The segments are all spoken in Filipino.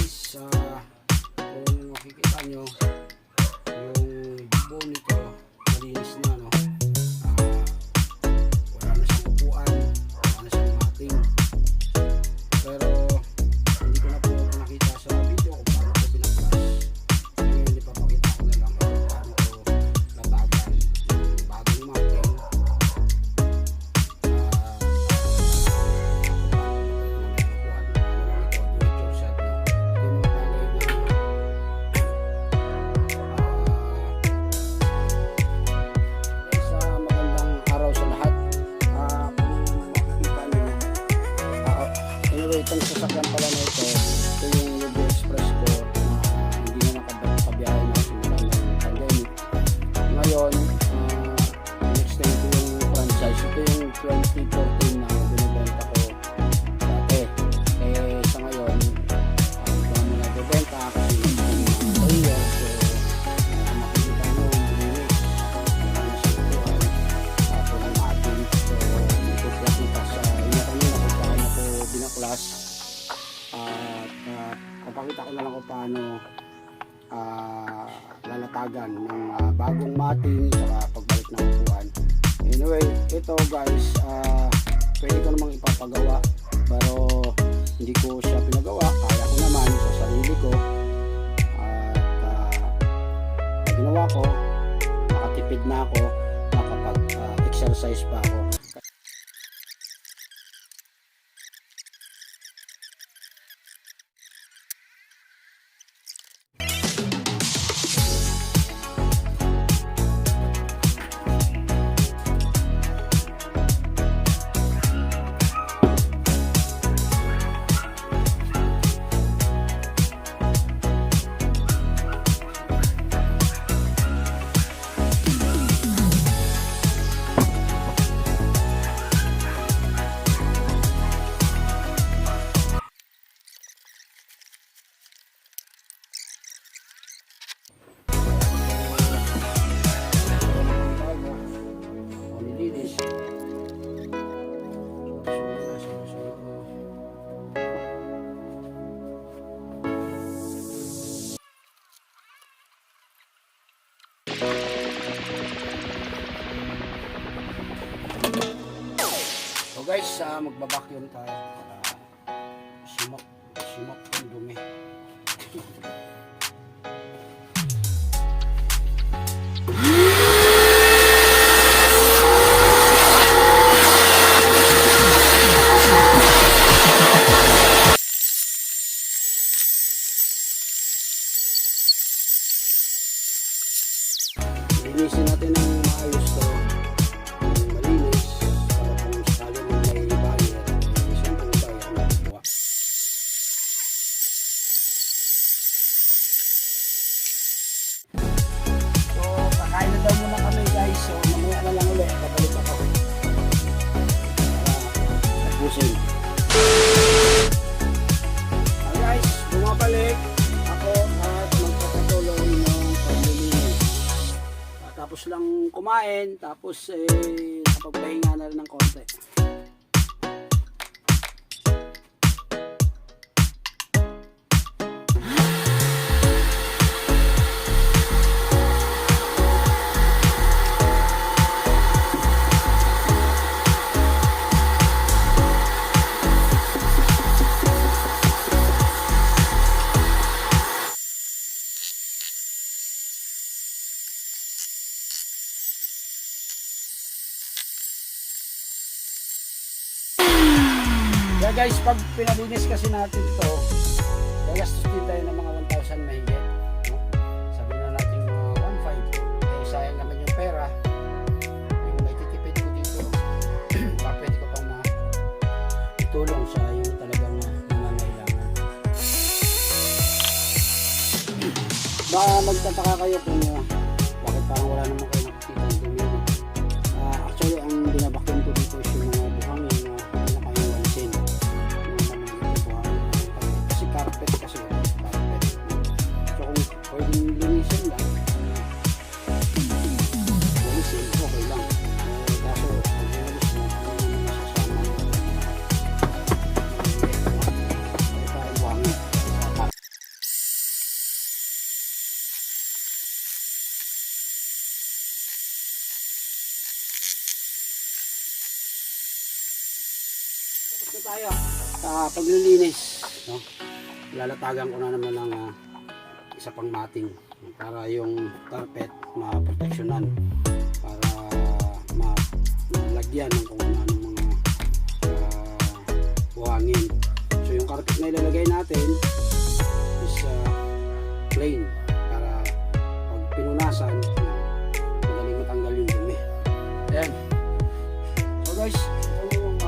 guys, kung makikita nyo yung buo nito malinis na, no? Wala na siyang upuan, wala na siyang mating, pero hindi ko na po nakita sa video kung paano ko pinag-flash. Ngayon ipapakita ko na lang kung paano ko natagan yung bagong mating. Itong sasakyan pala na ito yung Yugo Express ko na hindi na nakabiyahe na simula ng pandemic. Ngayon, in-extend ko yung franchise. Ito yung 2014 na binibenta ko dati. Sa ngayon, ito mo nagbibenta kasi yung player. So, makikita mo, malinis. Marami sa buwan. Ito ng ating. So, ipuprakita sa inyo kanina kung paano ko binaklas. Papakita ko na lang kung paano lalatagan ng bagong mating sa pagbalik ng upuan. Anyway, ito guys, pwede ko namang ipapagawa pero hindi ko siya pinagawa, kaya ko naman sa sarili ko. At ginawa ko, nakatipid na ako, nakapag-exercise pa ako. So guys, magbabacuum tayo para simok yung dumi. Linisin natin ng maayos to, malinis, para kung sakali may barrier, siyempre yung barrier na nakuha. So, kakain na daw muna kami guys, so mamaya na lang ulit, babalik ako. Tapusin. Guys, bumabalik ako at magpapatuloy ng paglilinis. Tapos lang kumain, tapos nakapagpahinga na rin ng konti. Yeah guys, pag pinalinis kasi natin ito, gagastos din tayo ng mga 1,000 mahigit, no? Sabihin na natin mga 1,500, sayang naman yung pera. Yung may titipid ko dito, pwede ko pang itulong sa yung talagang nangangailangan. Baka magtataka kayo kung bakit parang wala naman kayo nakikita ng dumi. Actually, ang binabacuum ko dito is yung mga buhangin na pinakainwansin. Kasi carpet. So kung pwedeng linisin lang, linisin, okay lang. Kaso pag linisin mo, masasama paglilinis, no? Lalatagan ko na naman ng isa pang matting para yung carpet maproteksyonan, para malagyan ng kung ano mga buhangin. So yung carpet na ilalagay natin is plain, para pag pinunasan madaling matanggal yung dumi. Ayan. So guys, ito yung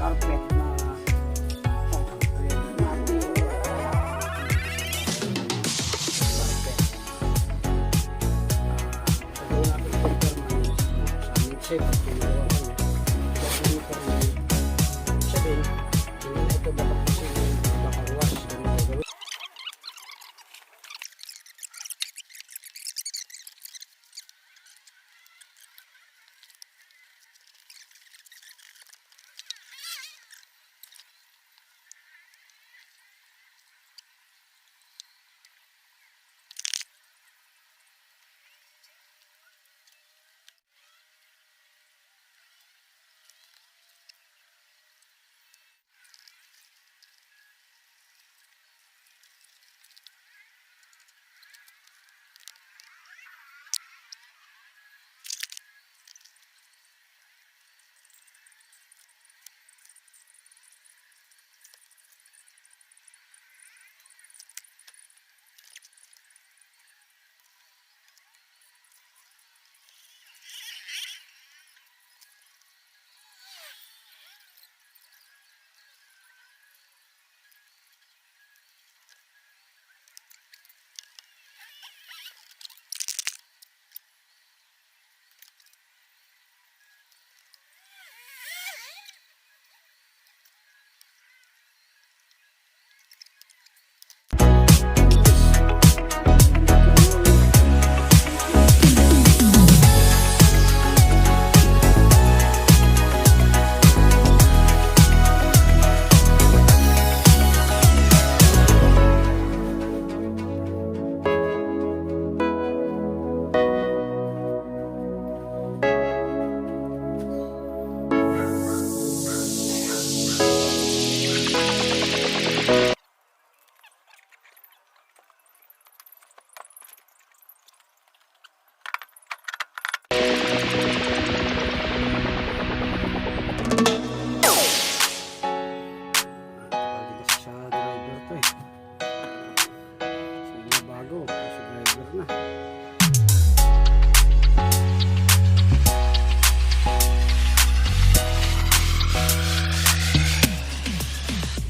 carpet na shape at pinagawa ko niya. Kasi ito rin sabihin, hindi na ito dapat kasi makaruwas.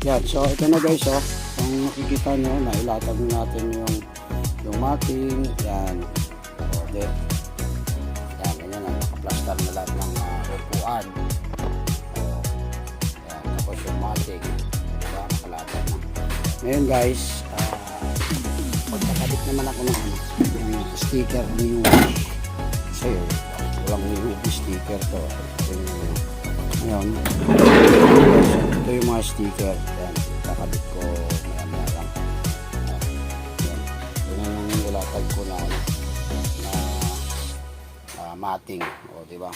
Yan, so ito na guys, oh. Kung makikita nyo, nailatag natin yung matting. Yan. Okay. Yan, ganyan na. Nakaplastar na lahat ng upuan. Oh. Yan, tapos yung matting. Diba? Nakalatag na. Ngayon guys, pagkakabit naman ako ng yung sticker ni UV. Kasi walang UV sticker to. Ngayon, ito yung mga sticker. Yan, kakabit ko maya lang. Yan, yan yung ilatag ko na matting. O, diba?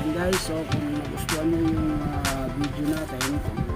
And guys, so kung nagustuhan nyo yung video natin, kung